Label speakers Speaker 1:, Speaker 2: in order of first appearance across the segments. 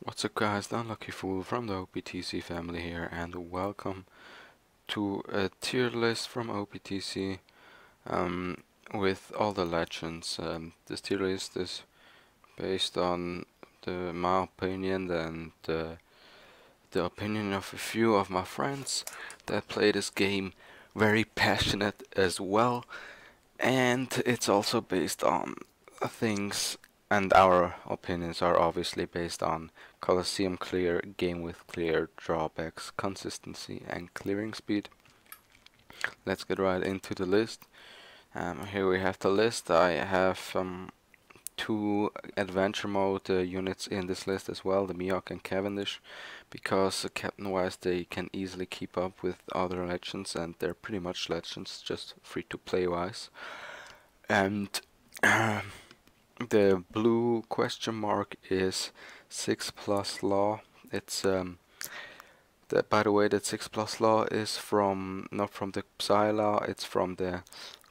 Speaker 1: What's up guys, the Unlucky Fool from the OPTC family here, and welcome to a tier list from OPTC with all the legends. This tier list is based on my opinion and the opinion of a few of my friends that play this game very passionate as well, and it's also based on things, and our opinions are obviously based on Colosseum clear, GameWith clear, drawbacks, consistency, and clearing speed. Let's get right into the list. Here we have the list. I have two adventure mode units in this list as well, the Mihawk and Cavendish, because captain-wise they can easily keep up with other legends, and they're pretty much legends, just free to play wise. And the blue question mark is 6+ law. It's by the way, that 6+ law is from not from the Psy law, it's from the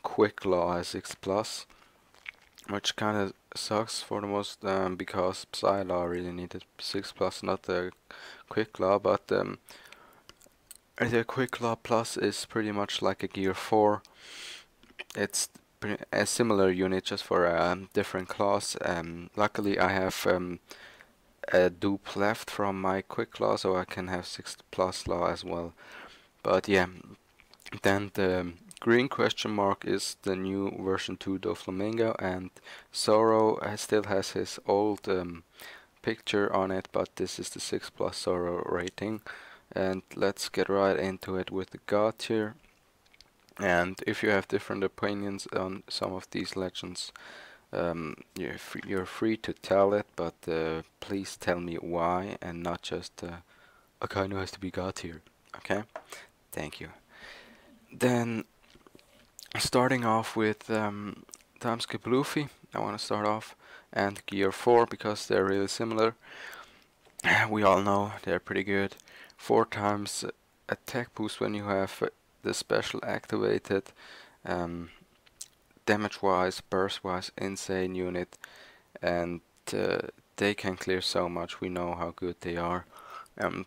Speaker 1: quick law 6+, which kind of sucks for the most because Psy law really needed 6+, not the quick law, but the quick law plus is pretty much like a gear 4. It's a similar unit, just for a different class. Luckily I have a dupe left from my quick law, so I can have 6+ law as well. But yeah, then the green question mark is the new version 2 Doflamingo, and Zoro still has his old picture on it, but this is the 6+ Zoro rating. And let's get right into it with the god tier. And if you have different opinions on some of these legends, you're free to tell it, but please tell me why, and not just Akainu has to be god tier. Okay, thank you. Then starting off with Timeskip Luffy, I want to start off, and Gear 4 because they're really similar. We all know they're pretty good. 4 times attack boost when you have the special activated. Damage wise, burst wise, insane unit, and they can clear so much. We know how good they are,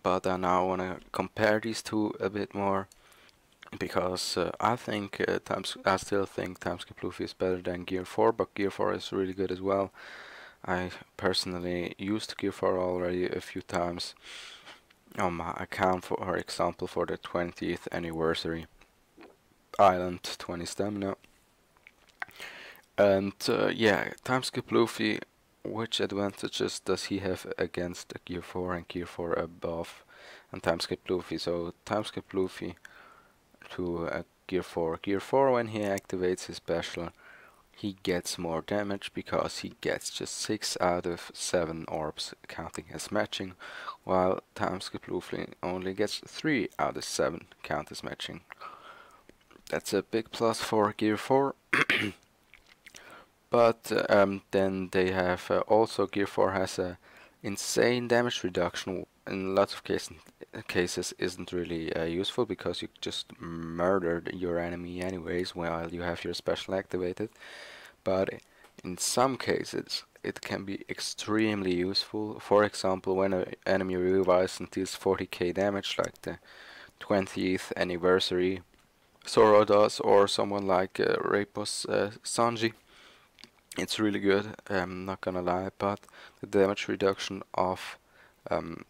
Speaker 1: but I now want to compare these two a bit more, because I still think Timeskip Luffy is better than Gear 4, but Gear 4 is really good as well. I personally used Gear 4 already a few times on my account, for example, for the 20th anniversary island 20 stamina. And yeah, Timeskip Luffy, which advantages does he have against Gear 4 and Gear 4 above and Timeskip Luffy? So Timeskip Luffy to Gear 4. Gear 4, when he activates his special, he gets more damage because he gets just 6 out of 7 orbs counting as matching, while Timeskip Luffy only gets 3 out of 7 count as matching. That's a big plus for Gear 4. But then they have also Gear 4 has a insane damage reduction. In lots of cases isn't really useful, because you just murdered your enemy anyways while you have your special activated. But in some cases it can be extremely useful. For example, when an enemy revives and deals 40k damage, like the 20th anniversary Zoro does, or someone like Rapos Sanji. It's really good, I'm not gonna lie, but the damage reduction of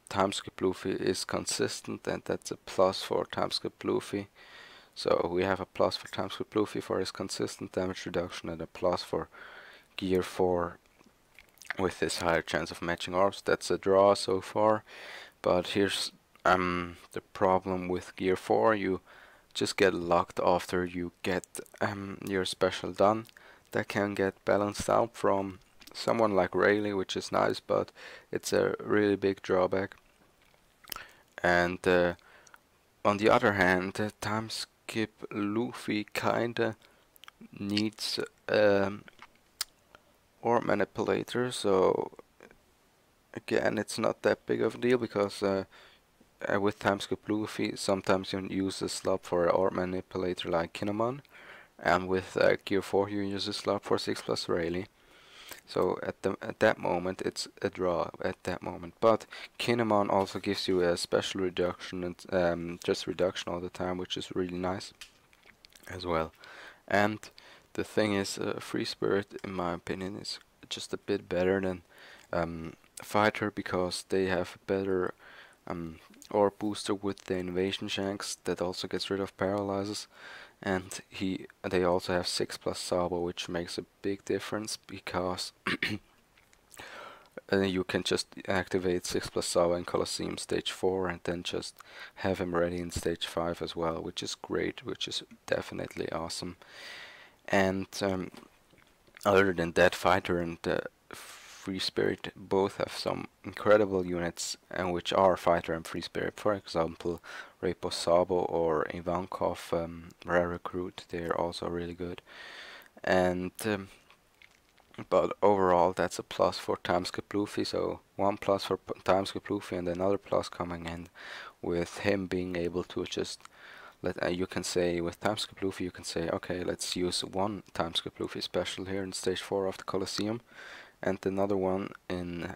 Speaker 1: Timeskip Luffy is consistent, and that's a plus for Timeskip Luffy. So we have a plus for Timeskip Luffy for his consistent damage reduction, and a plus for Gear 4 with his higher chance of matching orbs. That's a draw so far, but here's the problem with Gear 4. You just get locked after you get your special done. That can get balanced out from someone like Rayleigh, which is nice, but it's a really big drawback. And on the other hand, Timeskip Luffy kinda needs orb manipulator, so again, it's not that big of a deal, because with Timeskip Luffy sometimes you use a slot for an orb manipulator like Kinemon, and with Gear 4 you use a slot for 6+ Rayleigh. So at that moment it's a draw at that moment. But Kinemon also gives you a special reduction and just reduction all the time, which is really nice as well. And the thing is, Free Spirit, in my opinion, is just a bit better than Fighter because they have a better orb booster with the Invasion Shanks that also gets rid of paralyzes, and they also have 6+ Sabo, which makes a big difference because you can just activate 6+ Sabo in Colosseum stage 4 and then just have him ready in stage 5 as well, which is great, which is definitely awesome. And other than that, Fighter and Free Spirit both have some incredible units, which are Fighter and Free Spirit. For example, Repo Sabo or Ivankov Rare Recruit, they're also really good. And but overall, that's a plus for Timeskip Luffy, so one plus for Timeskip Luffy and another plus coming in with him being able to just you can say with Timeskip Luffy, you can say, okay, let's use one Timeskip Luffy special here in stage 4 of the Colosseum and another one in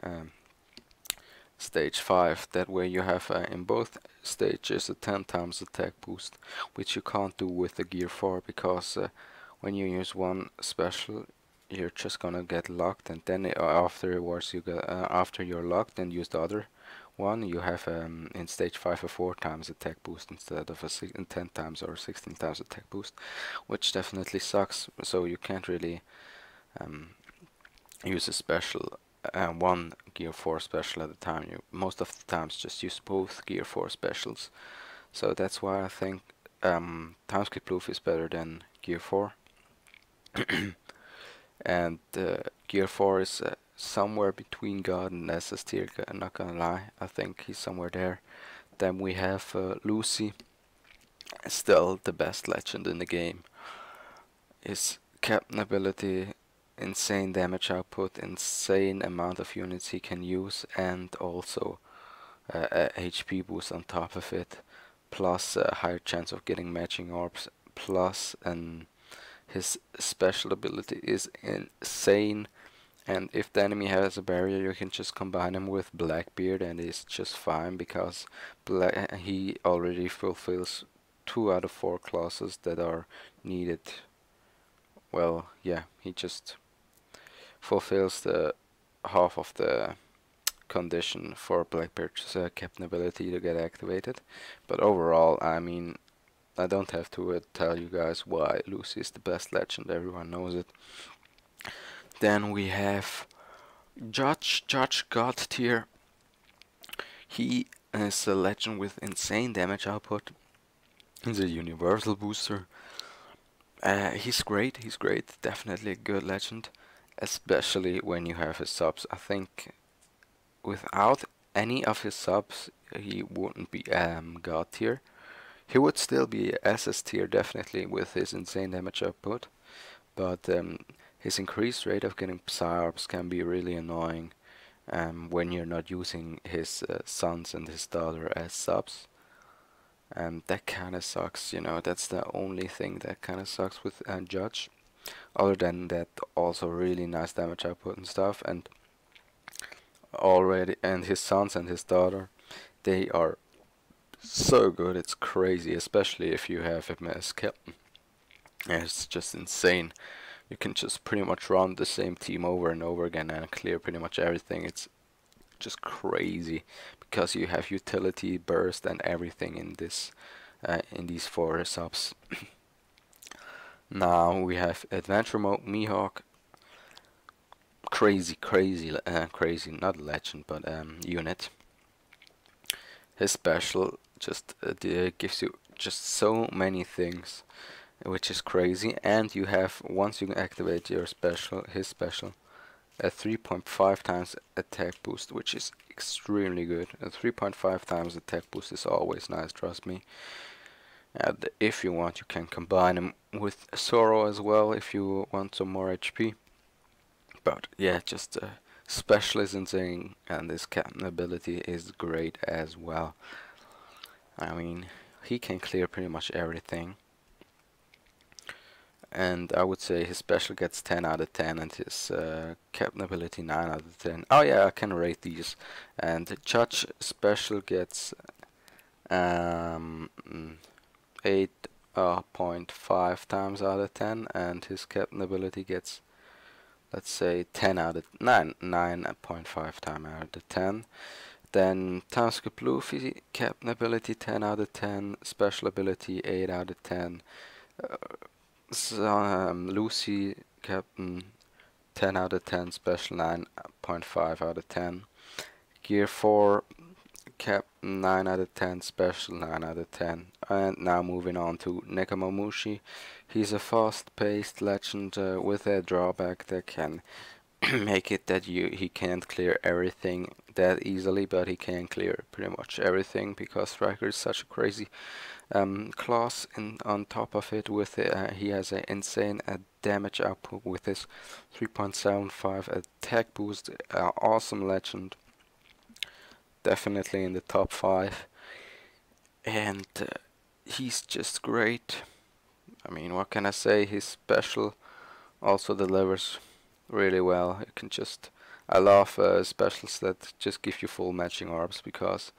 Speaker 1: stage 5. That way you have in both stages a 10 times attack boost, which you can't do with the Gear 4 because when you use one special, you're just gonna get locked, and then afterwards you get after you're locked and use the other one, you have in stage 5 a 4 times attack boost instead of a 10 times or 16 times attack boost, which definitely sucks. So you can't really use a special one Gear 4 special at a time. You most of the times just use both Gear 4 specials. So that's why I think Timeskip Luffy is better than Gear 4. And Gear 4 is somewhere between God and SS tier, I'm not gonna lie, I think he's somewhere there. Then we have Lucy, still the best legend in the game. His captain ability, insane damage output, insane amount of units he can use, and also a HP boost on top of it, plus a higher chance of getting matching orbs, plus his special ability is insane, and if the enemy has a barrier you can just combine him with Blackbeard and it's just fine because he already fulfills 2 out of 4 clauses that are needed. Well, yeah, he just fulfills the half of the condition for Blackbeard's captain ability to get activated. But overall, I mean, I don't have to tell you guys why Lucy is the best legend, everyone knows it. Then we have Judge God tier. He is a legend with insane damage output. He's a universal booster. He's great, definitely a good legend, especially when you have his subs. I think without any of his subs, he wouldn't be God tier. He would still be SS tier definitely with his insane damage output, but his increased rate of getting Psy-Orbs can be really annoying when you're not using his sons and his daughter as subs. That kinda sucks, you know, that's the only thing that kinda sucks with Judge. Other than that, also really nice damage output and stuff, and his sons and his daughter, they are so good, it's crazy, especially if you have him as captain. It's just insane. You can just pretty much run the same team over and over again and clear pretty much everything. It's just crazy because you have utility, burst, and everything in this in these 4 subs. Now we have Adventure Mode Mihawk. Crazy, not legend, but unit. His special just gives you just so many things, which is crazy. And you have, once you activate your special, his special, a 3.5 times attack boost, which is extremely good. A 3.5 times attack boost is always nice, trust me. And if you want, you can combine him with Zoro as well if you want some more HP. But yeah, just special is insane, and his captain ability is great as well. I mean, he can clear pretty much everything. And I would say his special gets 10 out of 10 and his captain ability 9 out of 10. Oh yeah, I can rate these. And the judge special gets 8.5 times out of 10, and his captain ability gets, let's say, 10 out of 9.5 times out of 10. Then Timescape Luffy, captain ability 10 out of 10, special ability 8 out of 10. Lucy, captain 10 out of 10, special 9.5 out of 10. Gear 4, captain 9 out of 10, special 9 out of 10. And now moving on to Nekomamushi. He's a fast-paced legend with a drawback that can make it that he can't clear everything that easily, but he can clear pretty much everything because Striker is such a crazy class. On top of it, with he has an insane damage output with his 3.75 attack boost. Awesome legend, definitely in the top 5, and he's just great. I mean, what can I say? His special also delivers really well. You can just, I love specials that just give you full matching orbs, because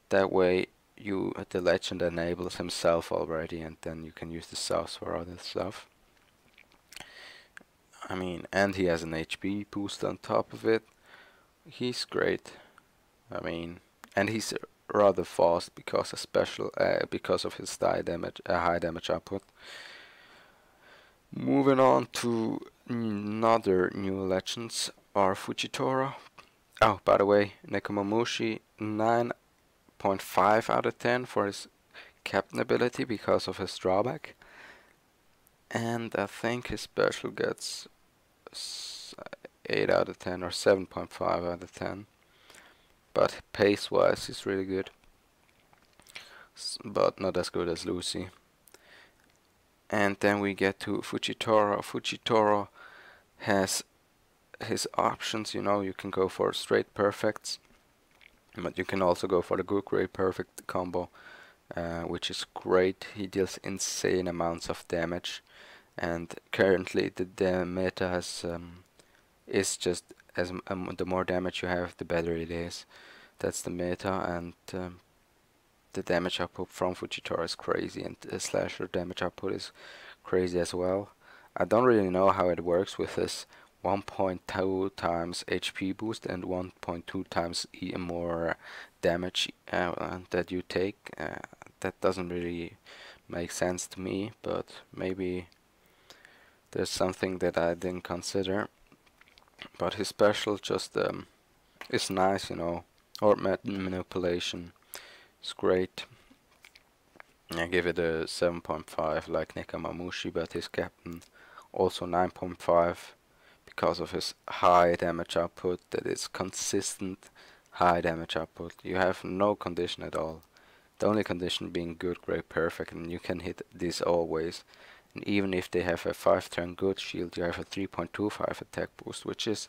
Speaker 1: that way the legend enables himself already, and then you can use the sauce for other stuff. I mean, and he has an HP boost on top of it. He's great. I mean, and he's rather fast because because of his high damage output. Moving on to another new legends are Fujitora. Oh, by the way, Nekomamushi 9.5 out of 10 for his captain ability because of his drawback, and I think his special gets 8 out of 10 or 7.5 out of 10. But pace wise he's really good, but not as good as Lucy. And then we get to Fujitora. Fujitora has his options, you can go for straight perfects, but you can also go for the good great perfect combo, which is great. He deals insane amounts of damage, and currently the meta is just as the more damage you have, the better it is. That's the meta, and the damage output from Fujitora is crazy, and the slasher damage output is crazy as well. I don't really know how it works with this 1.2 times HP boost and 1.2 times more damage that you take. That doesn't really make sense to me, but maybe there's something that I didn't consider. But his special just is nice, or manipulation. It's great. I give it a 7.5 like Nekomamushi, but his captain also 9.5 because of his high damage output. That is consistent high damage output. You have no condition at all. The only condition being good, great, perfect, and you can hit this always. And even if they have a 5-turn good shield, you have a 3.25 attack boost, which is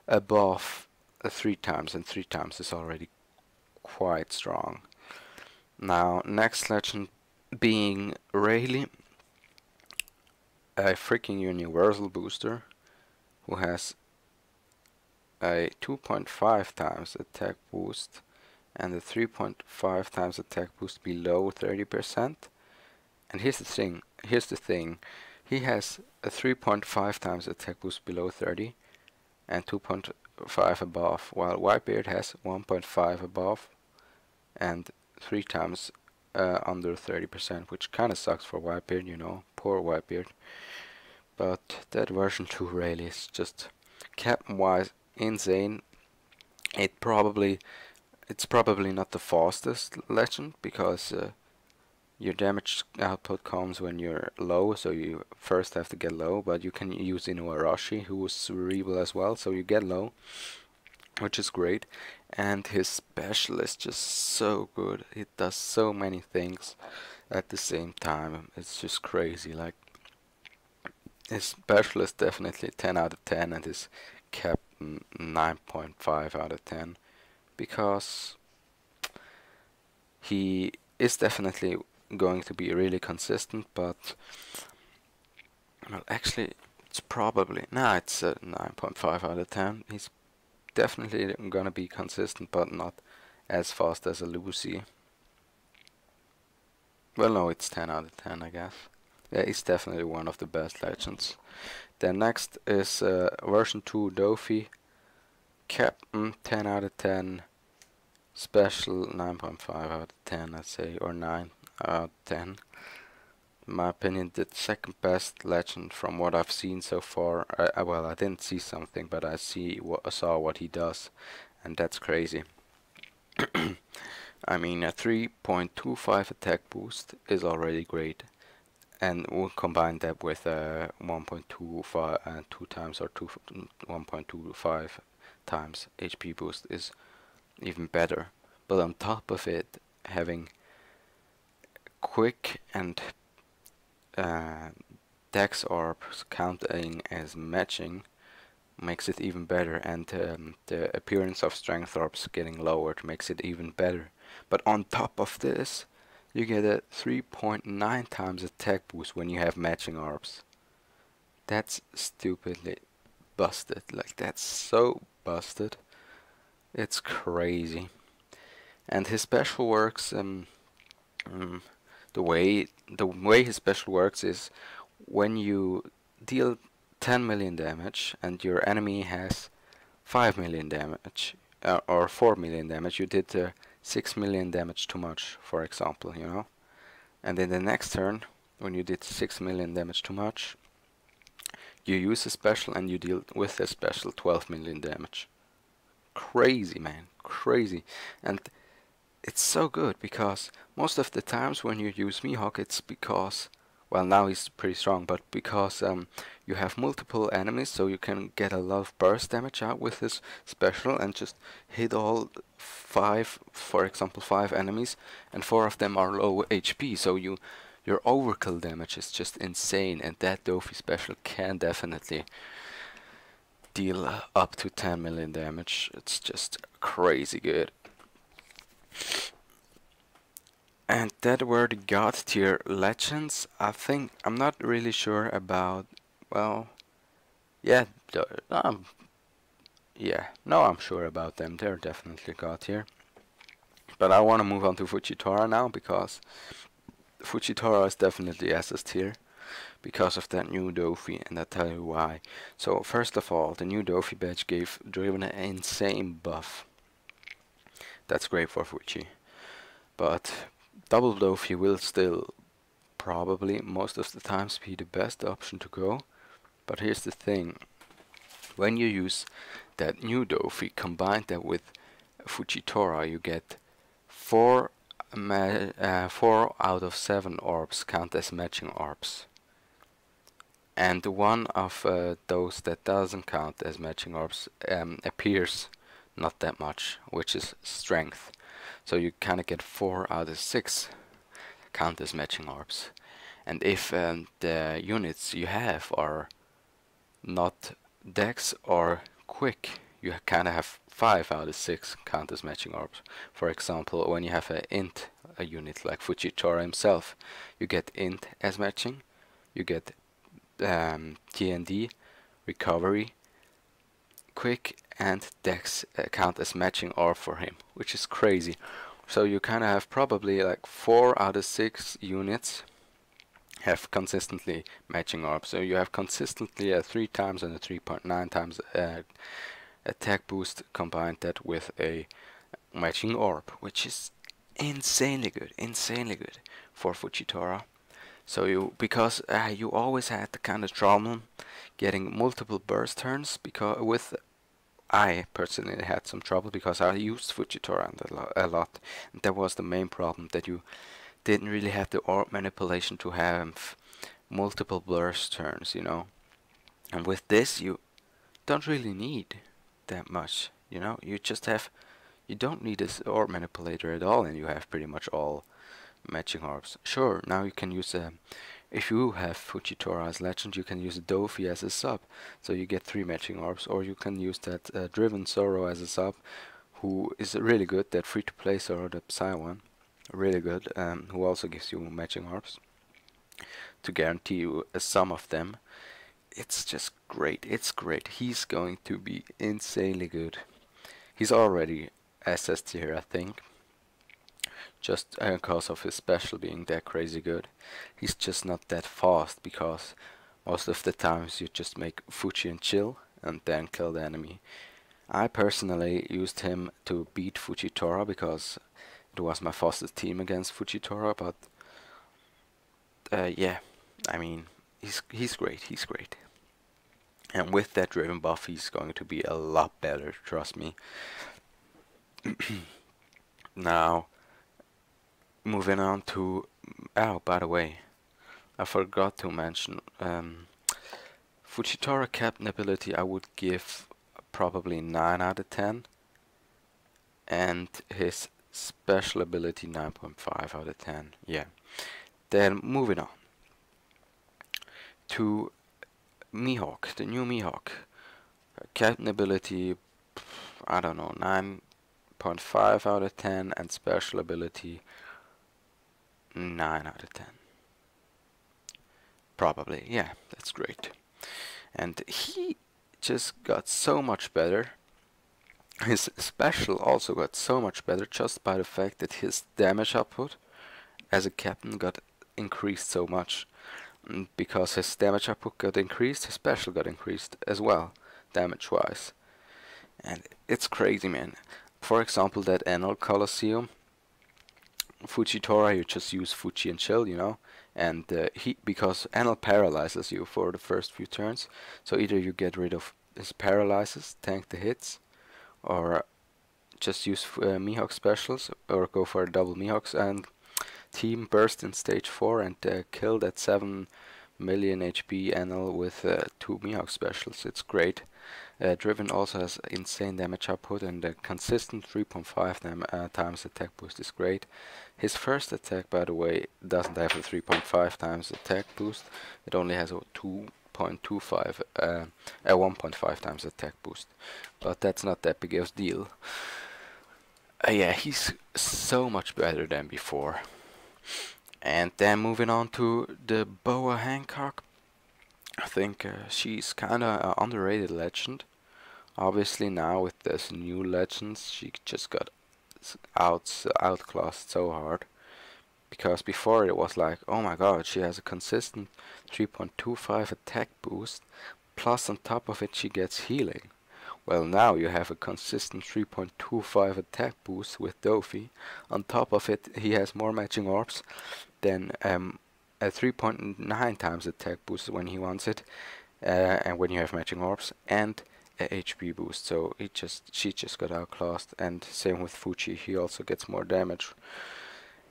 Speaker 1: above 3 times, and 3 times is already quite strong. Now, next legend being Rayleigh, a freaking universal booster who has a 2.5 times attack boost and a 3.5 times attack boost below 30%. And here's the thing, he has a 3.5 times attack boost below 30 and 2.5 above, while Whitebeard has 1.5 above and 3 times under 30%, which kinda sucks for Whitebeard, poor Whitebeard. But that version 2 Rayleigh is just captain wise insane. It's probably not the fastest legend, because your damage output comes when you're low, so you first have to get low, but you can use Inuarashi, who is cerebral as well, so you get low, which is great. And his special is just so good. It does so many things at the same time. It's just crazy. Like, his special is definitely 10 out of 10, and his captain 9.5 out of 10, because he is definitely going to be really consistent, but Well, actually, it's probably, nah, it's a 9.5 out of 10. He's definitely gonna be consistent, but not as fast as a Lucy. Well, no, it's 10 out of 10, I guess. Yeah, he's definitely one of the best legends. Then next is version 2 Doffy. Captain 10 out of 10. Special 9.5 out of 10, I'd say, or 9 out of 10. In my opinion, the second best legend from what I've seen so far. Well, I didn't see something, but I saw what he does, and that's crazy. I mean, a 3.25 attack boost is already great, and we'll combine that with a 1.25 2 times or 1.25 times HP boost is even better. But on top of it, having quick and dex orbs counting as matching makes it even better, and the appearance of strength orbs getting lowered makes it even better. But on top of this, you get a 3.9 times attack boost when you have matching orbs. That's stupidly busted. Like, that's so busted. It's crazy. And his special works, the way his special works is when you deal 10 million damage and your enemy has 5 million damage or 4 million damage, you did 6 million damage too much, for example, you know. And in the next turn, when you did 6 million damage too much, you use a special and you deal with a special 12 million damage. Crazy, man, crazy. And it's so good because most of the times when you use Mihawk, it's because, well, now he's pretty strong, but because you have multiple enemies, so you can get a lot of burst damage out with this special and just hit all 5, for example, 5 enemies, and 4 of them are low HP, so your overkill damage is just insane, and that Doffy special can definitely deal up to 10 million damage. It's just crazy good. And that were the god tier legends. I think I'm not really sure about, well, yeah, no, I'm sure about them. They're definitely god tier. But I want to move on to Fujitora now because Fujitora is definitely SS tier because of that new Doffy, and I'll tell you why. So first of all, the new Doffy badge gave Driven an insane buff. That's great for Fuji. But double Doffy will still probably most of the times be the best option to go. But here's the thing, when you use that new Doffy, combine that with Fujitora, you get 4 out of 7 orbs count as matching orbs. And one of those that doesn't count as matching orbs appears not that much, which is strength. So you kind of get 4 out of 6 count as matching orbs. And if the units you have are not dex or quick, you kind of have 5 out of 6 count as matching orbs. For example, when you have a unit like Fujitora himself, you get int as matching, you get TND, recovery, quick, and dex count as matching orb for him, which is crazy. So you kind of have probably like 4 out of 6 units have consistently matching orbs. So you have consistently a 3 times and a 3.9 times attack boost, combined that with a matching orb, which is insanely good for Fujitora. So because you always had the kind of trouble getting multiple burst turns, because I personally had some trouble because I used Fujitora a lot, and that was the main problem, that you didn't really have the orb manipulation to have multiple burst turns, you know. And with this, you don't really need that much, you know. You don't need this orb manipulator at all, and you have pretty much all matching orbs. Sure, now you can use if you have Fujitora as legend, you can use Doffy as a sub, so you get 3 matching orbs, or you can use that Driven Zoro as a sub, who is really good, that free-to-play Zoro, the Psy one, really good, who also gives you matching orbs. to guarantee you some of them. It's just great. It's great. He's going to be insanely good. He's already SS tier, I think, just because of his special being that crazy good. He's just not that fast because most of the times you just make Fuji and chill and then kill the enemy. I personally used him to beat Fujitora because it was my fastest team against Fujitora, but yeah, I mean, he's great, he's great. And with that driven buff, he's going to be a lot better, trust me. Now, moving on to... Oh, by the way, I forgot to mention, Fujitora captain ability I would give probably 9 out of 10. And his special ability 9.5 out of 10, yeah. Then moving on to Mihawk, the new Mihawk. Captain ability, I don't know, 9.5 out of 10, and special ability 9 out of 10. Probably, yeah, that's great. And he just got so much better. His special also got so much better just by the fact that his damage output as a captain got increased so much. Because his damage output got increased, his special got increased as well, damage-wise. And it's crazy, man. For example, that Enel Colosseum, Fujitora, you just use Fuji and chill, you know, and because Enel paralyzes you for the first few turns, so either you get rid of his paralyzes, tank the hits, or just use Mihawk specials, or go for a double Mihawks and team burst in stage 4 and kill that 7 million HP Enel with 2 Mihawk specials. It's great. Driven also has insane damage output, and a consistent 3.5 times attack boost is great. His first attack, by the way, doesn't have a 3.5 times attack boost. It only has a 2.25, a 1.5 times attack boost. But that's not that big of a deal. Yeah, he's so much better than before. And then moving on to the Boa Hancock. I think she's kinda an underrated legend. Obviously now with this new legends, she just got outclassed so hard. Because before it was like, oh my god, she has a consistent 3.25 attack boost, plus on top of it she gets healing. Well, now you have a consistent 3.25 attack boost with Doffy. On top of it, he has more matching orbs than a 3.9 times attack boost when he wants it, and when you have matching orbs, and a HP boost. So she just got outclassed, and same with Fuji. He also gets more damage.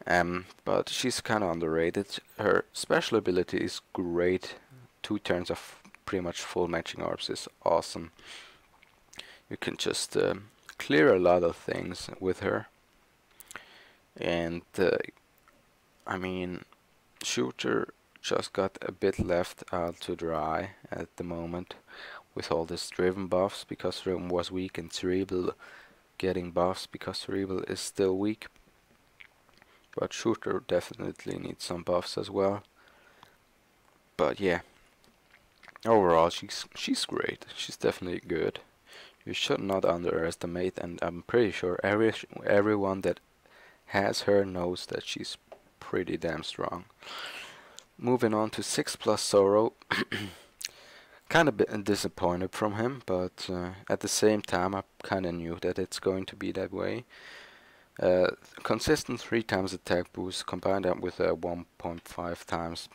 Speaker 1: But she's kind of underrated. Her special ability is great. 2 turns of pretty much full matching orbs is awesome. You can just clear a lot of things with her. And I mean, Shooter just got a bit left out to dry at the moment with all this Driven buffs, because Driven was weak, and Cerebral getting buffs because Cerebral is still weak. But Shooter definitely needs some buffs as well. But yeah, overall she's great. She's definitely good. You should not underestimate, and I'm pretty sure everyone that has her knows that she's pretty damn strong. Moving on to 6+ Sorrow. Kind of disappointed from him, but at the same time I kind of knew that it's going to be that way. Consistent 3 times attack boost combined up with a 1.5 times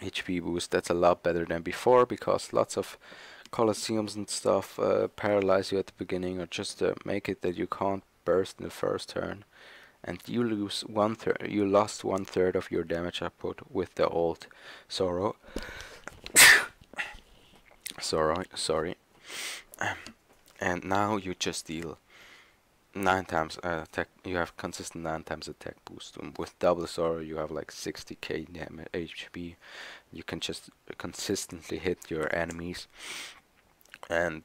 Speaker 1: HP boost. That's a lot better than before, because lots of Colosseums and stuff paralyze you at the beginning, or just make it that you can't burst in the first turn, and you lose 1/3. You lost 1/3 of your damage output with the old Sorrow. Sorry. And now you just deal 9 times attack. You have consistent 9 times attack boost. And with double Sorrow, you have like 60k damage HP. You can just consistently hit your enemies. And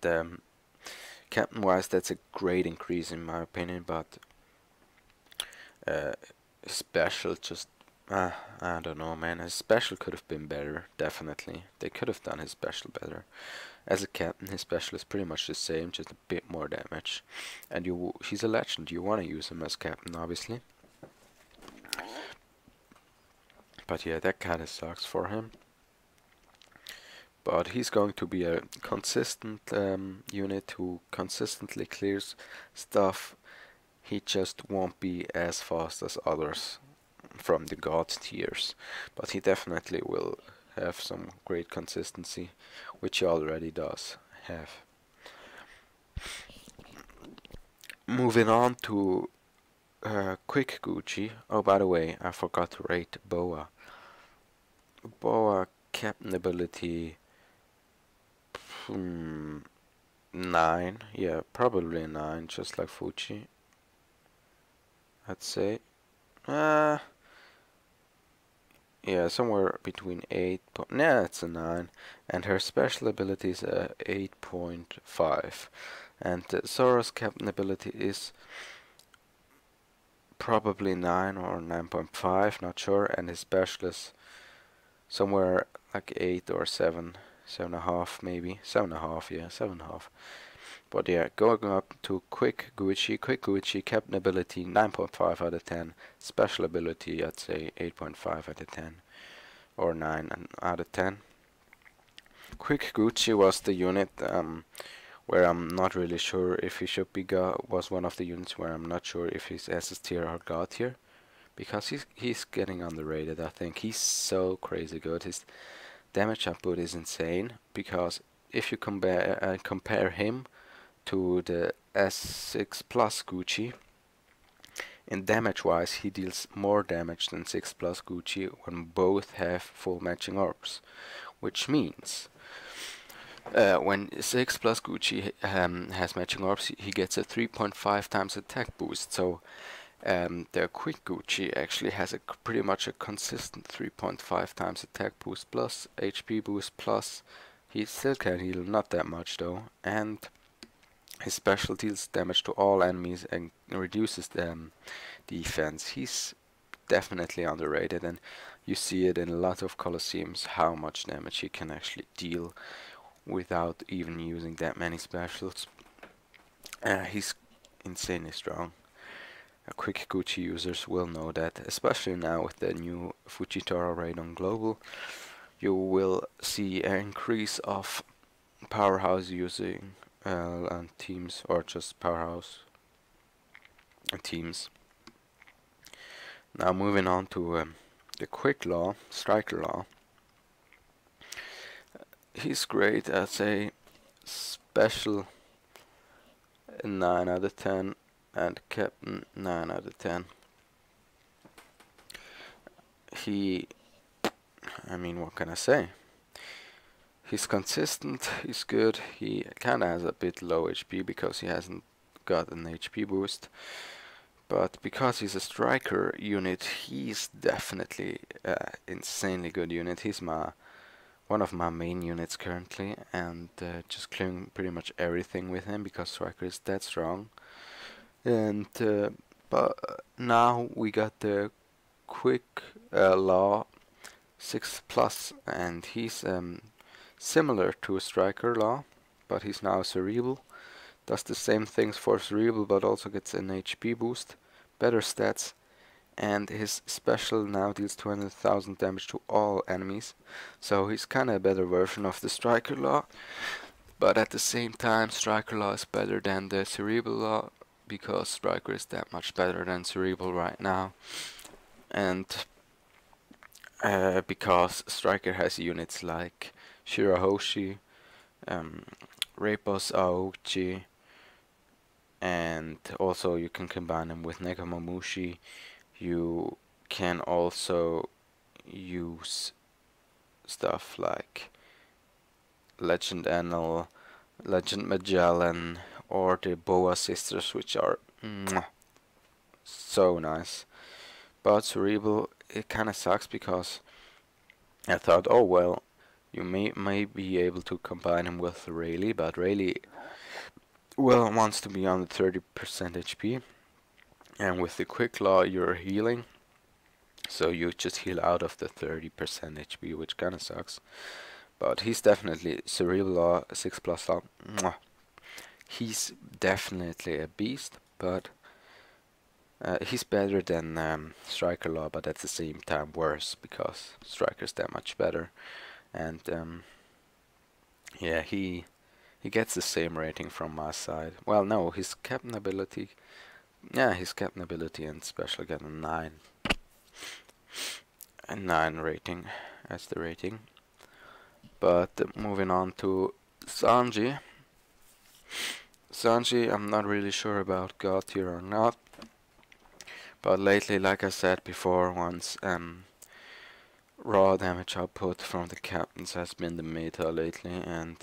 Speaker 1: captain wise, that's a great increase in my opinion, but special just I don't know, man. His special could have been better, definitely. They could have done his special better. As a captain, his special is pretty much the same, just a bit more damage. And he's a legend. You want to use him as captain, obviously. But yeah, that kind of sucks for him. But he's going to be a consistent unit who consistently clears stuff. He just won't be as fast as others from the god tiers, but he definitely will have some great consistency, which he already does have. Moving on to Quick Gucci. Oh, by the way, I forgot to rate Boa. Boa captain ability 9. Yeah, probably a 9, just like Fuji, I'd say. Yeah, somewhere between 8. Nah, it's a 9. And her special ability is a 8.5. And Sora's captain ability is probably 9 or 9.5, not sure. And his special is somewhere like 8 or 7, 7.5 maybe. 7.5, yeah, 7.5. But yeah, going up to Quick Gucci. Quick Gucci, captain ability 9.5 out of 10. Special ability, I'd say 8.5 out of 10. Or 9 out of 10. Quick Gucci was the unit where I'm not really sure if he should be was one of the units where I'm not sure if he's SS tier or God tier. Because he's getting underrated, I think. He's so crazy good. His damage output is insane. Because if you compare him to the S6 Plus Gucci, in damage wise he deals more damage than 6 Plus Gucci when both have full matching orbs. Which means when 6 Plus Gucci has matching orbs, he gets a 3.5 times attack boost. So the Quick Gucci actually has pretty much a consistent 3.5 times attack boost plus HP boost plus he still can heal, not that much though, and his special deals damage to all enemies and reduces defense. He's definitely underrated, and you see it in a lot of Colosseums how much damage he can actually deal without even using that many specials. He's insanely strong. Quick Gucci users will know that, especially now with the new Fujitora raid on global. You will see an increase of powerhouse using and teams, or just powerhouse and teams. Now moving on to the Quick Law, Striker Law. He's great as a special 9 out of 10 and captain 9 out of 10. I mean, what can I say? He's consistent, he's good, he kinda has a bit low HP because he hasn't got an HP boost. But because he's a striker unit, he's definitely insanely good unit. He's one of my main units currently, and just clearing pretty much everything with him because striker is that strong. And but now we got the Quick Law 6 Plus, and he's similar to a Striker Law, but he's now Cerebral. Does the same things for Cerebral, but also gets an HP boost, better stats, and his special now deals 200,000 damage to all enemies. So he's kinda a better version of the Striker Law, but at the same time Striker Law is better than the Cerebral Law, because Striker is that much better than Cerebral right now. And because Striker has units like Shirahoshi, Repos Aochi, and also you can combine them with Nekomamushi. You can also use stuff like Legend Enel, Legend Magellan, or the Boa Sisters, which are so nice. But Cerebral, it kinda sucks because I thought, oh well, you may be able to combine him with Rayleigh, but Rayleigh, well, wants to be on the 30% HP, and with the Quick Law you're healing, So you just heal out of the 30% HP, which kinda sucks. But he's definitely Cerebral Law 6+ Law. Mwah. He's definitely a beast, but he's better than Striker Law, but at the same time worse, because Striker's that much better. And yeah, he gets the same rating from my side. Well, no, his Captain ability, yeah, his Captain ability and special get a 9. A 9 rating as the rating. But moving on to Sanji. Sanji, I'm not really sure about God tier or not. But lately, like I said before, once raw damage output from the captains has been the meta lately, and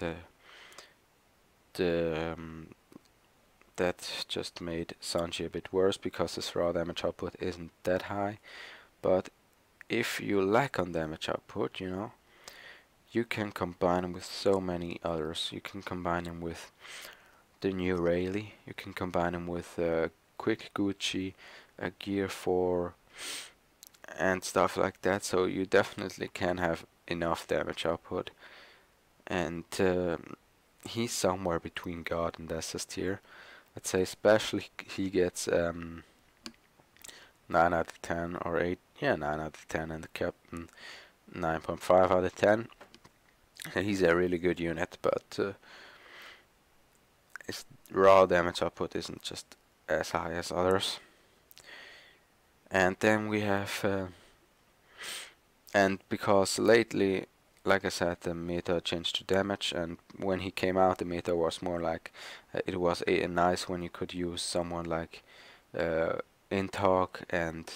Speaker 1: that just made Sanji a bit worse because his raw damage output isn't that high. But if you lack on damage output, you know, you can combine him with so many others. You can combine him with the new Rayleigh, you can combine him with Quick Gucci, Gear 4, and stuff like that, so you definitely can have enough damage output. And he's somewhere between God and SS tier. I'd say especially he gets 9 out of 10 or 8, yeah, 9 out of 10, and the Captain 9.5 out of 10. And he's a really good unit, but his raw damage output isn't just as high as others. And then we have, and because lately, like I said, the meta changed to damage, and when he came out, the meta was more like, it was nice when you could use someone like Intalk and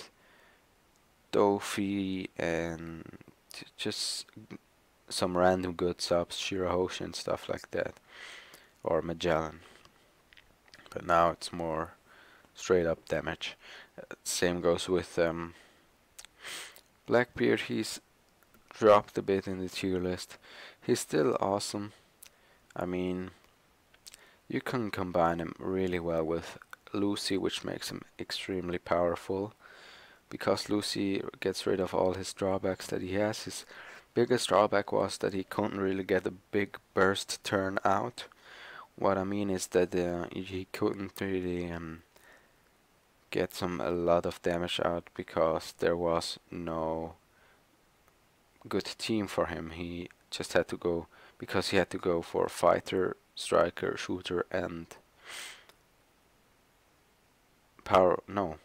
Speaker 1: Doffy and just some random good subs, Shirahoshi and stuff like that, or Magellan. But now it's more straight up damage. Same goes with Blackbeard. He's dropped a bit in the tier list. He's still awesome. I mean, you can combine him really well with Lucy, which makes him extremely powerful, because Lucy gets rid of all his drawbacks that he has. His biggest drawback was that he couldn't really get a big burst turn out. What I mean is that he couldn't really get a lot of damage out because there was no good team for him. He just had to go, because he had to go for fighter, striker, shooter, and power. No,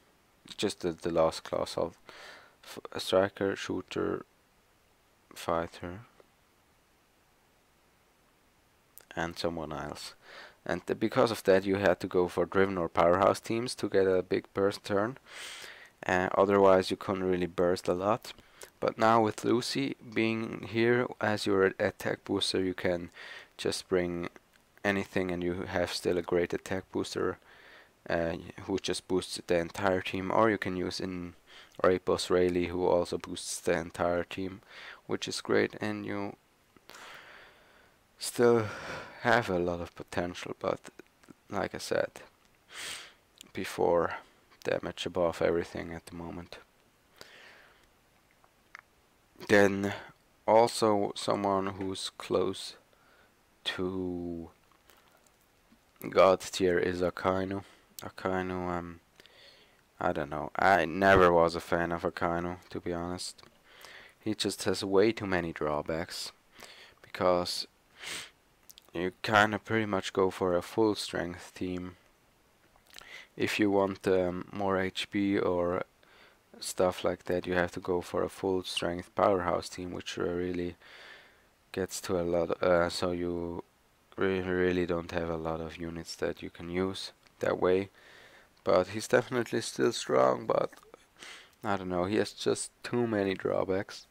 Speaker 1: just the last class of striker, shooter, fighter, and someone else. And because of that, you had to go for driven or powerhouse teams to get a big burst turn. Otherwise, you couldn't really burst a lot. But now with Lucy being here as your attack booster, you can just bring anything and you have still a great attack booster who just boosts the entire team. Or you can use in Rapos Rayleigh, who also boosts the entire team, which is great, and you still have a lot of potential. But like I said before, damage above everything at the moment. Then also someone who's close to God tier is Akainu. Akainu, I don't know. I never was a fan of Akainu, to be honest. He just has way too many drawbacks, because you kinda pretty much go for a full strength team. If you want more HP or stuff like that, you have to go for a full strength powerhouse team, which really gets to a lot, so you really don't have a lot of units that you can use that way. But he's definitely still strong, but I don't know, he has just too many drawbacks.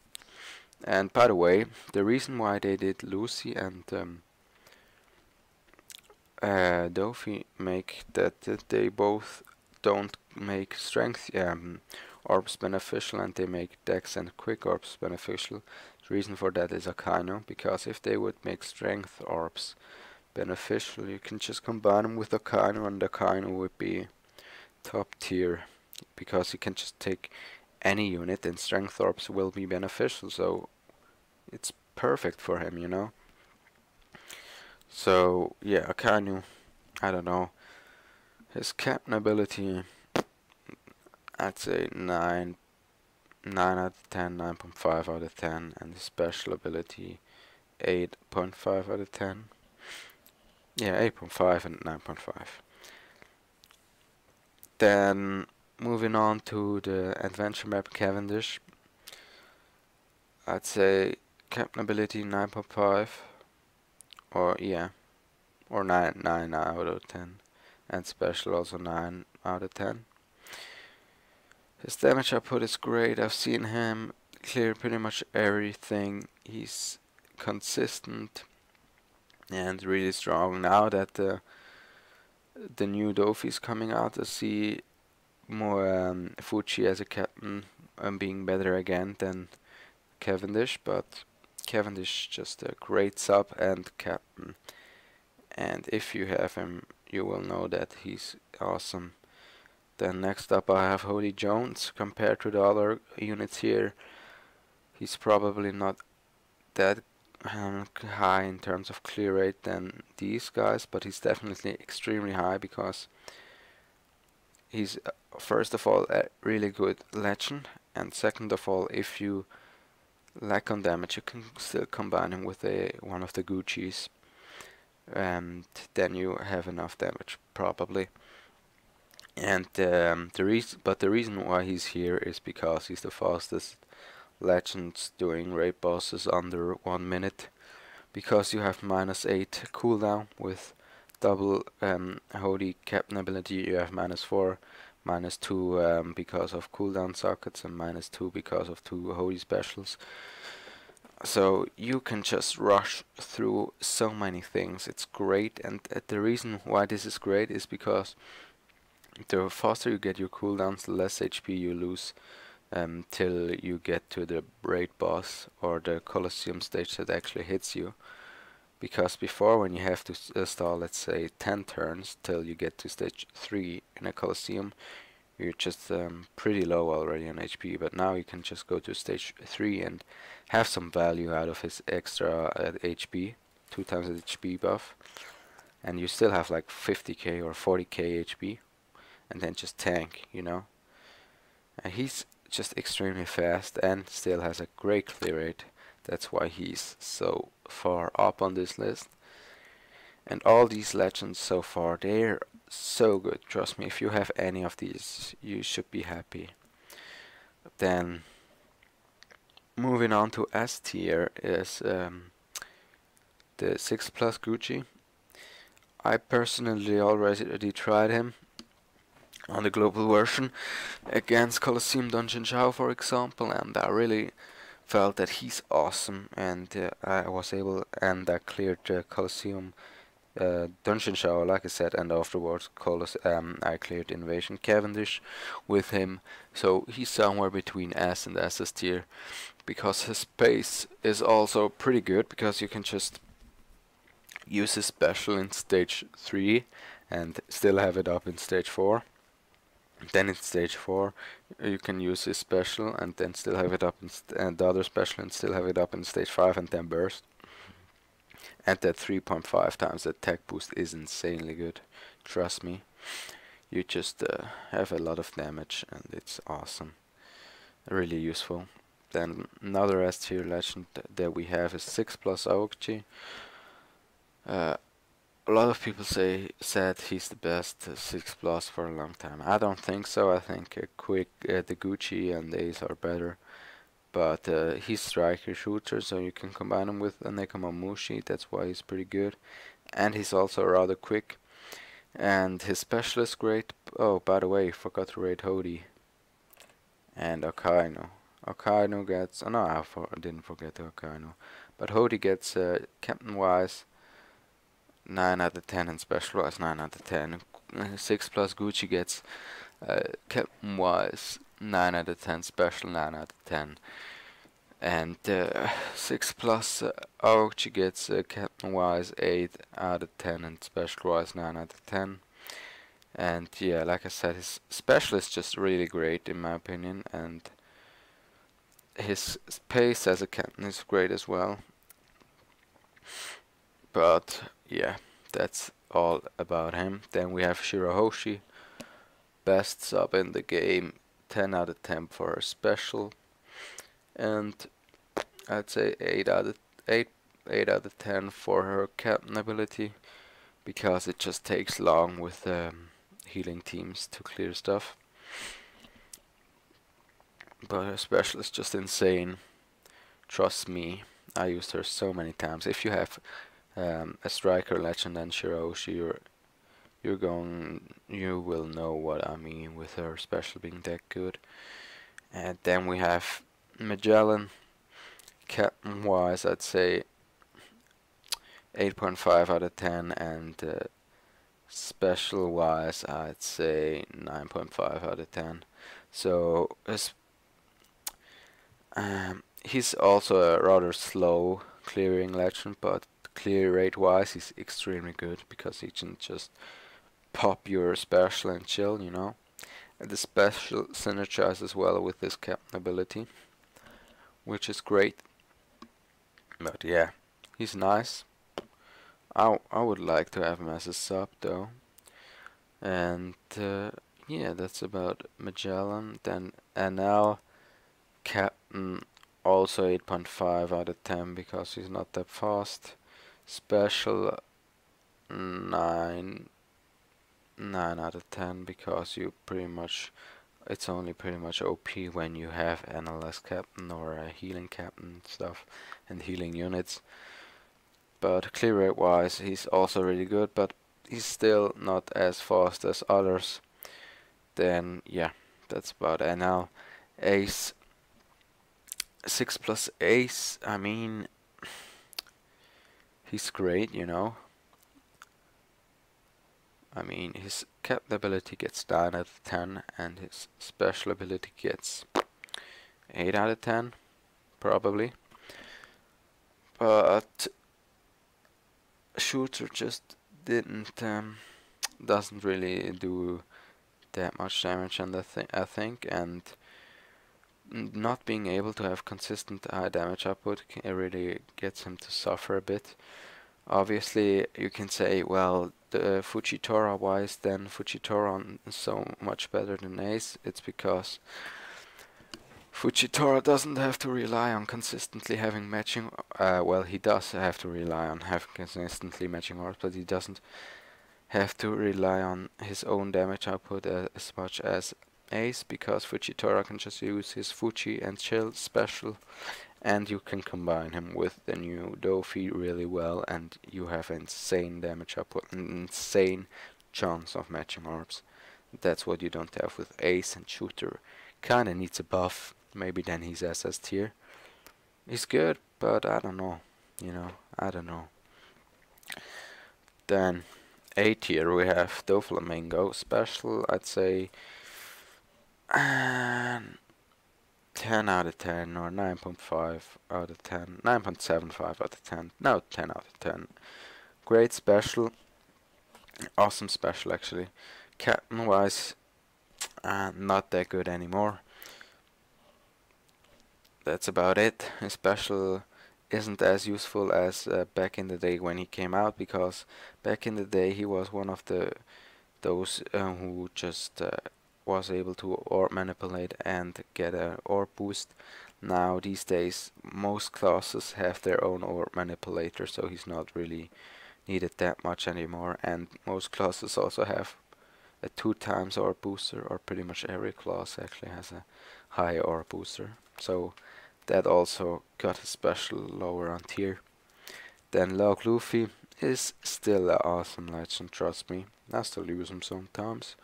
Speaker 1: And by the way, the reason why they did Lucy and Doffy make that they both don't make strength orbs beneficial, and they make dex and quick orbs beneficial. The reason for that is Akainu, because if they would make strength orbs beneficial, you can just combine them with Akainu, and Akainu would be top tier, because you can just take any unit, then strength orbs will be beneficial, so it's perfect for him, you know. So yeah, Akainu, I don't know, his captain ability, I'd say 9 out of 10, 9.5 out of 10, and his special ability 8.5 out of 10. Yeah, 8.5 and 9.5. Then moving on to the adventure map Cavendish, I'd say captain ability 9.5, or yeah, or 9 out of 10, and special also 9 out of 10. His damage output is great. I've seen him clear pretty much everything. He's consistent and really strong. Now that the new Doffy is coming out, I see more Fuji as a captain being better again than Cavendish, but Cavendish just a great sub and captain. And if you have him, you will know that he's awesome. Then next up I have Holy Jones. Compared to the other units here, he's probably not that high in terms of clear rate than these guys, but he's definitely extremely high because he's first of all a really good legend, and second of all, if you lack on damage, you can still combine him with one of the Gucci's, and then you have enough damage probably. And the reason why he's here is because he's the fastest legend doing raid bosses under 1 minute, because you have -8 cooldown with double Holy captain ability. You have -4, -2 because of cooldown sockets, and -2 because of 2 Holy specials. So you can just rush through so many things. It's great, and the reason why this is great is because the faster you get your cooldowns, the less HP you lose till you get to the raid boss or the Colosseum stage that actually hits you. Because before, when you have to stall, let's say 10 turns till you get to stage 3 in a Colosseum, you're just pretty low already on HP. But now you can just go to stage 3 and have some value out of his extra HP, 2 times the HP buff, and you still have like 50k or 40k HP, and then just tank, you know. And he's just extremely fast and still has a great clear rate. That's why he's so far up on this list. And all these legends so far, they're so good. Trust me, if you have any of these, you should be happy. Then moving on to S tier is the 6 plus Gucci. I personally already tried him on the global version against Colosseum Dungeon Shao, for example, and I really felt that he's awesome, and I was able, and I cleared the Colosseum Dungeon Shao, like I said, and afterwards I cleared Invasion Cavendish with him, so he's somewhere between S and SS tier, because his pace is also pretty good, because you can just use his special in stage 3 and still have it up in stage 4. Then in stage 4 you can use his special and then still have it up and the other special and still have it up in stage 5 and then burst. And that 3.5 times attack boost is insanely good. Trust me. You just have a lot of damage and it's awesome. Really useful. Then another S tier legend that we have is 6 plus Aokji. A lot of people said he's the best 6 plus for a long time. I don't think so. I think the Gucci and the Ace are better. But he's striker shooter, so you can combine him with Nekomamushi. That's why he's pretty good. And he's also rather quick. And his special is great. Oh, by the way, forgot to rate Hody. And Akainu. Akainu gets... Oh no, I didn't forget Akainu. But Hody gets captain-wise 9 out of 10 and special-wise 9 out of 10. 6 plus Gucci gets captain-wise 9 out of 10, special 9 out of 10. And 6 plus Aokji gets captain-wise 8 out of 10 and special-wise 9 out of 10. And yeah, like I said, his special is just really great in my opinion, and his pace as a captain is great as well. But yeah, that's all about him. Then we have Shirahoshi, best sub in the game, 10 out of 10 for her special, and I'd say 8 out of 10 for her captain ability, because it just takes long with healing teams to clear stuff. But her special is just insane. Trust me, I used her so many times. If you have a striker legend and Shirahoshi, you will know what I mean with her special being that good. And then we have Magellan. Captain wise, I'd say 8.5 out of 10, and special wise, I'd say 9.5 out of 10. So he's also a rather slow clearing legend, but clear rate wise, he's extremely good because he can just pop your special and chill, you know. And the special synergizes well with this captain ability, which is great. But yeah, he's nice. I would like to have him as a sub though. And yeah, that's about Magellan. Then NL captain, also 8.5 out of 10 because he's not that fast. Special 9 out of 10 because it's only pretty much OP when you have NLS captain or a healing captain stuff and healing units. But clear rate wise, he's also really good, but he's still not as fast as others. Then yeah, that's about NL. Ace, 6+ ace, I mean, he's great, you know. I mean, his captain ability gets 9 out of 10 and his special ability gets 8 out of 10, probably. But shooter just doesn't really do that much damage, and I think, and not being able to have consistent high damage output really gets him to suffer a bit. Obviously, you can say, well, the Fujitora wise, then Fujitora is so much better than Ace. It's because Fujitora doesn't have to rely on consistently having matching. Well, he does have to rely on having consistently matching orbs, but he doesn't have to rely on his own damage output as much as Ace, because Fujitora can just use his Fuji and chill special, and you can combine him with the new Doffy really well, and you have insane damage output and insane chance of matching orbs. That's what you don't have with Ace, and Shooter kinda needs a buff. Maybe then he's SS tier. He's good, but I don't know. You know, I don't know. Then A tier we have Doflamingo special. I'd say 10 out of 10 or 9.5 out of 10, 9.75 out of 10, no, 10 out of 10. Great special, awesome special actually. Captain wise, not that good anymore. That's about it. His special isn't as useful as back in the day when he came out, because back in the day he was one of those who just was able to orb manipulate and get an orb boost. Now these days most classes have their own orb manipulator, so he's not really needed that much anymore, and most classes also have a 2x orb booster, or pretty much every class actually has a high orb booster, so that also got a special lower on tier. Then Log Luffy is still an awesome legend, trust me. I still use him sometimes.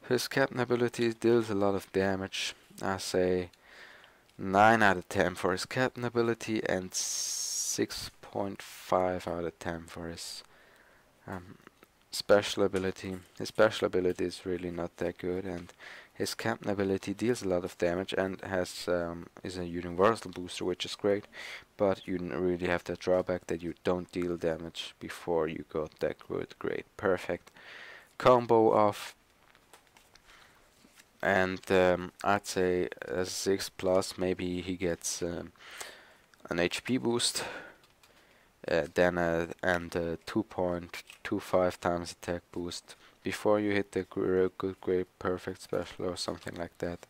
Speaker 1: His captain ability deals a lot of damage. I say 9 out of 10 for his captain ability and 6.5 out of 10 for his special ability. His special ability is really not that good, and his captain ability deals a lot of damage and has is a universal booster, which is great, but you really have the drawback that you don't deal damage before you got that great perfect combo of and I'd say a 6 plus. Maybe he gets an HP boost, then and a 2.25 times attack boost before you hit the good, great, perfect special or something like that.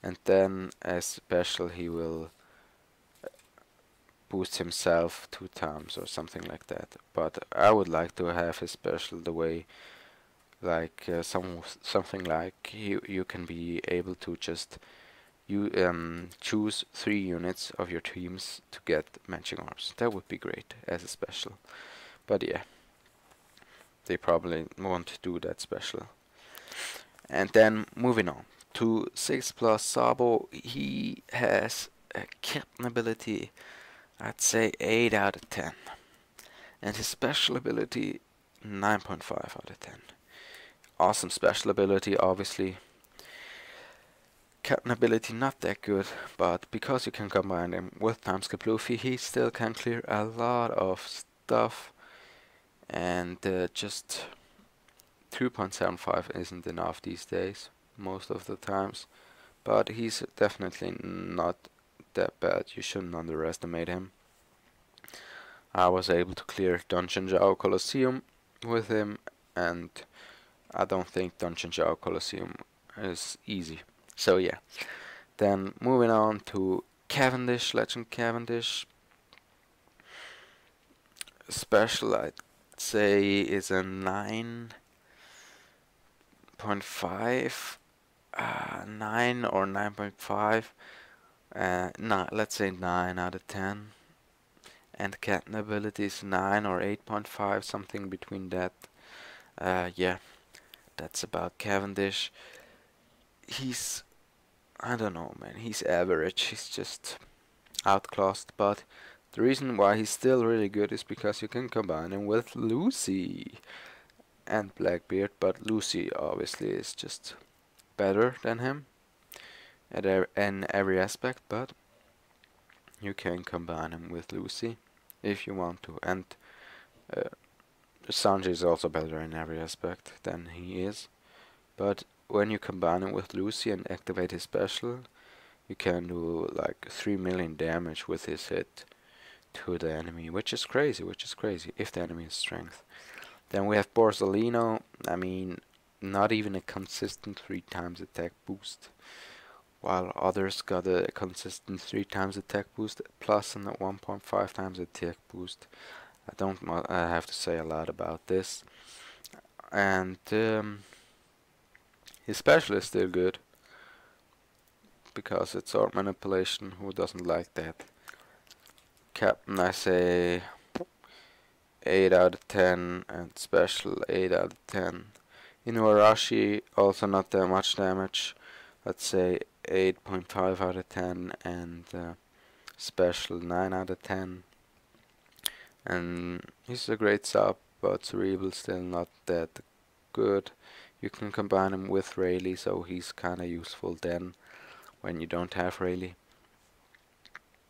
Speaker 1: And then as special he will boost himself 2 times or something like that. But I would like to have his special the way like something like you can be able to just choose 3 units of your teams to get matching arms. That would be great as a special. But yeah, they probably won't do that special. And then moving on to 6 plus Sabo, he has a captain ability, I'd say 8 out of 10. And his special ability 9.5 out of 10. Awesome special ability, obviously. Captain ability not that good, but because you can combine him with Timeskip Luffy, he still can clear a lot of stuff. And just 2.75 isn't enough these days, most of the times. But he's definitely not that bad. You shouldn't underestimate him. I was able to clear Dungeon Zhao Colosseum with him, and I don't think Dungeon Zhao Colosseum is easy. So yeah. Then moving on to Cavendish, Legend Cavendish. Special I'd say is a 9.5, 9 or 9.5. No, let's say 9 out of 10. And captain ability is 9 or 8.5, something between that. Yeah, that's about Cavendish. He's, I don't know, man, he's average. He's just outclassed, but the reason why he's still really good is because you can combine him with Lucy and Blackbeard, but Lucy obviously is just better than him in every aspect, but you can combine him with Lucy if you want to. And Sanji is also better in every aspect than he is, but when you combine him with Lucy and activate his special, you can do like 3 million damage with his hit to the enemy, which is crazy, if the enemy is strength. Then we have Borsalino. I mean, not even a consistent 3 times attack boost, while others got a consistent 3 times attack boost plus a 1.5 times attack boost. I don't have to say a lot about this. And his special is still good, because it's sword manipulation. Who doesn't like that? Captain, I say 8 out of 10, and special 8 out of 10. Inuarashi, also not that much damage. Let's say 8.5 out of 10, and special 9 out of 10. And he's a great sub, but Cerebral still not that good. You can combine him with Rayleigh, so he's kinda useful then when you don't have Rayleigh.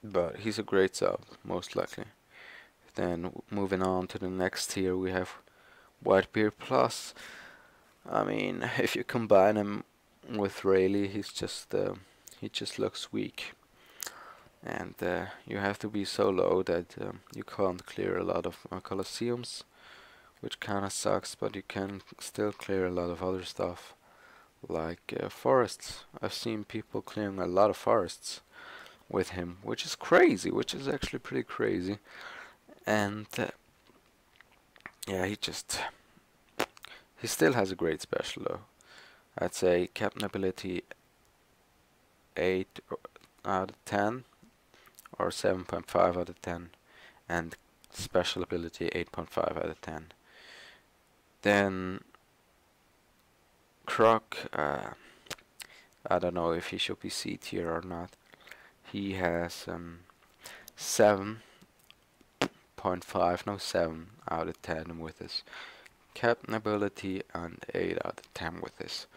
Speaker 1: But he's a great sub, most likely. Then moving on to the next tier, we have Whitebeard Plus. I mean, if you combine him with Rayleigh, he just looks weak, and you have to be so low that you can't clear a lot of Colosseums, which kinda sucks. But you can still clear a lot of other stuff, like forests. I've seen people clearing a lot of forests with him, which is crazy, which is actually pretty crazy. And yeah, he still has a great special though. I'd say captain ability 8 out of 10 or 7.5 out of 10, and special ability 8.5 out of 10. Then Croc, I don't know if he should be C tier or not. He has 7.5, no 7 out of 10 with his captain ability, and 8 out of 10 with his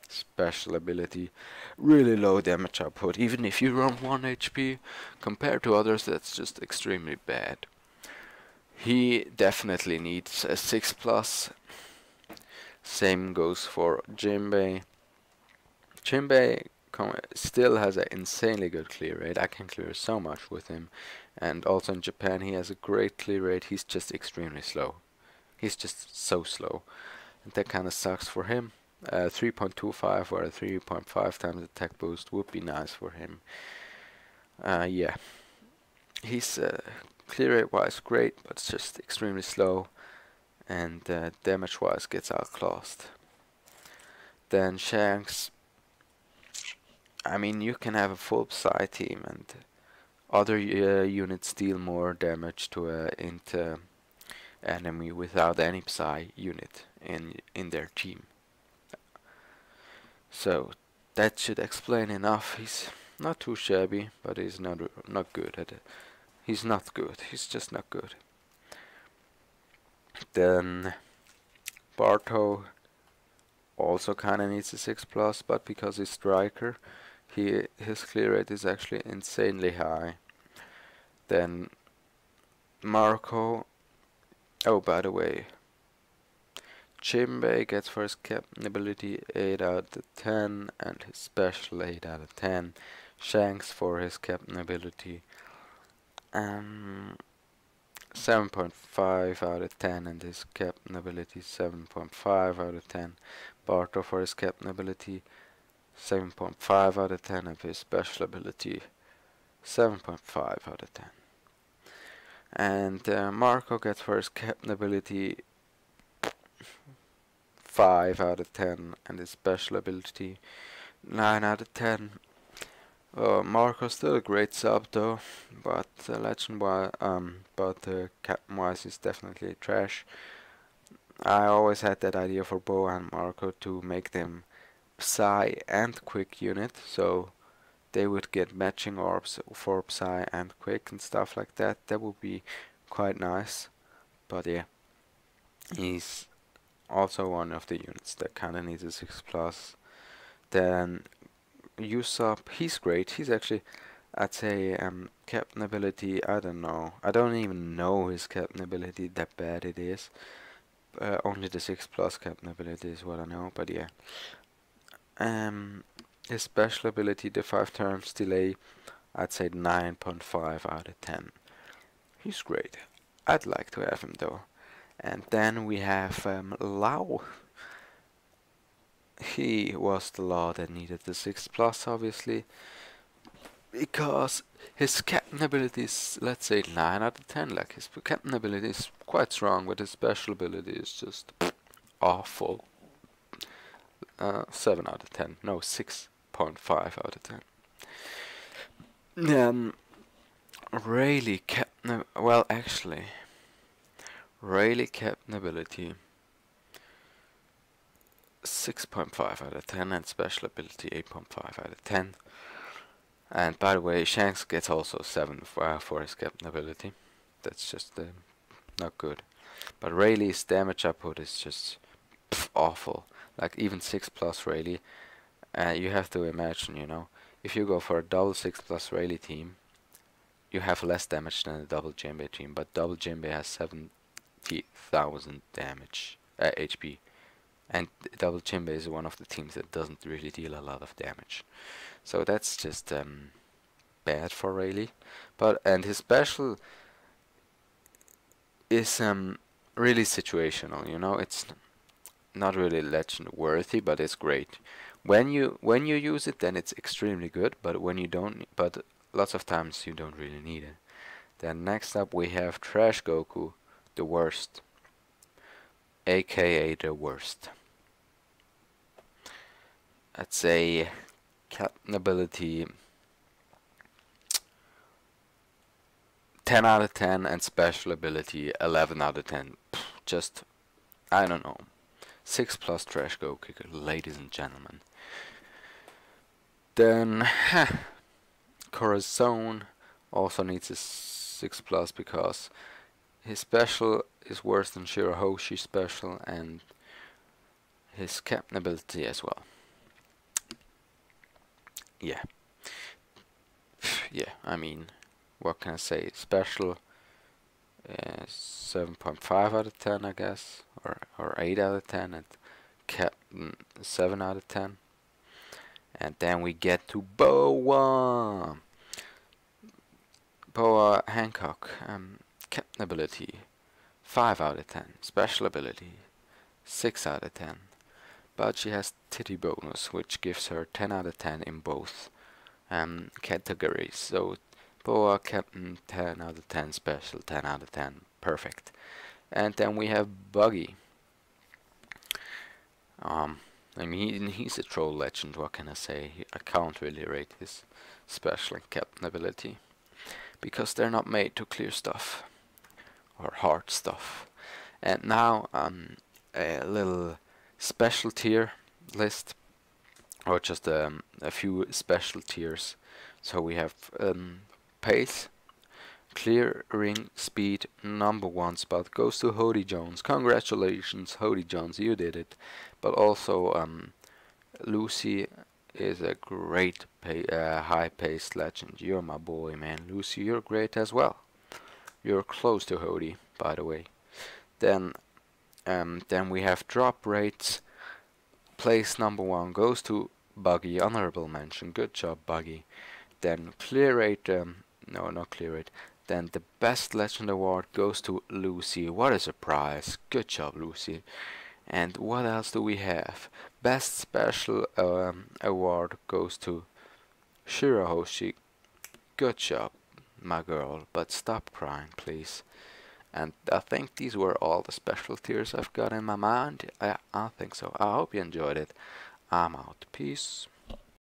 Speaker 1: special ability. Really low damage output, even if you run 1 HP. Compared to others, that's just extremely bad. He definitely needs a 6 plus. Same goes for Jinbei. Jinbei still has an insanely good clear rate. I can clear so much with him. And also in Japan he has a great clear rate. He's just extremely slow. He's just so slow. And that kind of sucks for him. 3.25 or a 3.5 times attack boost would be nice for him. Yeah. He's clear rate wise great, but it's just extremely slow. And damage wise gets outclassed. Then Shanks. I mean, you can have a full Psy team and other units deal more damage to a int enemy without any Psy unit in their team. So that should explain enough. He's not too shabby, but he's not good at it. He's not good. He's just not good. Then Barto also kinda needs a 6+, but because he's striker, his clear rate is actually insanely high. Then Marco. Oh, by the way, Jinbei gets for his captain ability 8 out of 10 and his special 8 out of 10. Shanks for his captain ability 7.5 out of 10 and his captain ability 7.5 out of 10. Barto for his captain ability 7.5 out of 10 and his special ability 7.5 out of 10. And Marco gets for his captain ability 5 out of 10 and his special ability 9 out of 10. Marco's still a great sub though, but legend wise, captain wise is definitely trash. I always had that idea for Bo and Marco to make them Psy and Quick unit, so they would get matching orbs for Psy and Quick and stuff like that. That would be quite nice. But yeah, he's also one of the units that kinda needs a 6+. Then Usopp, he's great. He's actually, I'd say, captain ability, I don't know. I don't even know his captain ability, that bad it is. Only the 6+ captain ability is what I know, but yeah. His special ability, the 5 turns delay, I'd say 9.5 out of 10. He's great. I'd like to have him though. And then we have Lau. He was the law that needed the 6+, obviously, because his captain ability is, let's say, 9 out of 10. Like, his captain ability is quite strong, but his special ability is just awful. 7 out of 10. No, 6.5 out of 10. Rayleigh captain. Well, actually, Rayleigh captain ability 6.5 out of 10 and special ability 8.5 out of 10. And by the way, Shanks gets also 7 for his captain ability. That's just not good. But Rayleigh's damage output is just awful. Like even 6+ Rayleigh, you have to imagine, you know, if you go for a double 6+ Rayleigh team, you have less damage than a double Jinbei team, but double Jinbei has 70,000 damage, HP. And double Jinbei is one of the teams that doesn't really deal a lot of damage. So that's just bad for Rayleigh. And his special is really situational, you know, it's not really legend worthy, but it's great. When you use it, then it's extremely good, but when you don't, but lots of times you don't really need it. Then next up we have Trash Goku, the worst, aka the worst. I'd say captain ability 10 out of 10 and special ability 11 out of 10. Just, I don't know. 6+ Trash Goku, ladies and gentlemen. Then Corazon also needs a 6+ because his special is worse than Shirahoshi's special and his captain ability as well. Yeah. Yeah, I mean, what can I say? Special 7.5 out of 10, I guess, or 8 out of 10, and captain 7 out of 10. And then we get to Boa. Boa Hancock. Captain ability 5 out of 10. Special ability 6 out of 10. But she has titty bonus, which gives her 10 out of 10 in both categories. So Boa Captain 10 out of 10, Special 10 out of 10, perfect. And then we have Buggy. I mean, he's a troll legend, what can I say? I can't really rate his special and captain ability, because they're not made to clear stuff, or hard stuff. And now, a little special tier list, or just a few special tiers. So we have pace. Clearing speed #1 spot goes to Hody Jones. Congratulations, Hody Jones, you did it. But also Lucy is a great high-paced legend. You're my boy, man. Lucy, you're great as well. You're close to Hody, by the way. Then we have drop rates. Place #1 goes to Buggy. Honorable mention. Good job, Buggy. Then clear rate. No, not clear rate. Then the best legend award goes to Lucy. What a surprise. Good job, Lucy. And what else do we have? Best special award goes to Shirahoshi. Good job, my girl. But stop crying, please. And I think these were all the special tiers I've got in my mind. I think so. I hope you enjoyed it. I'm out. Peace.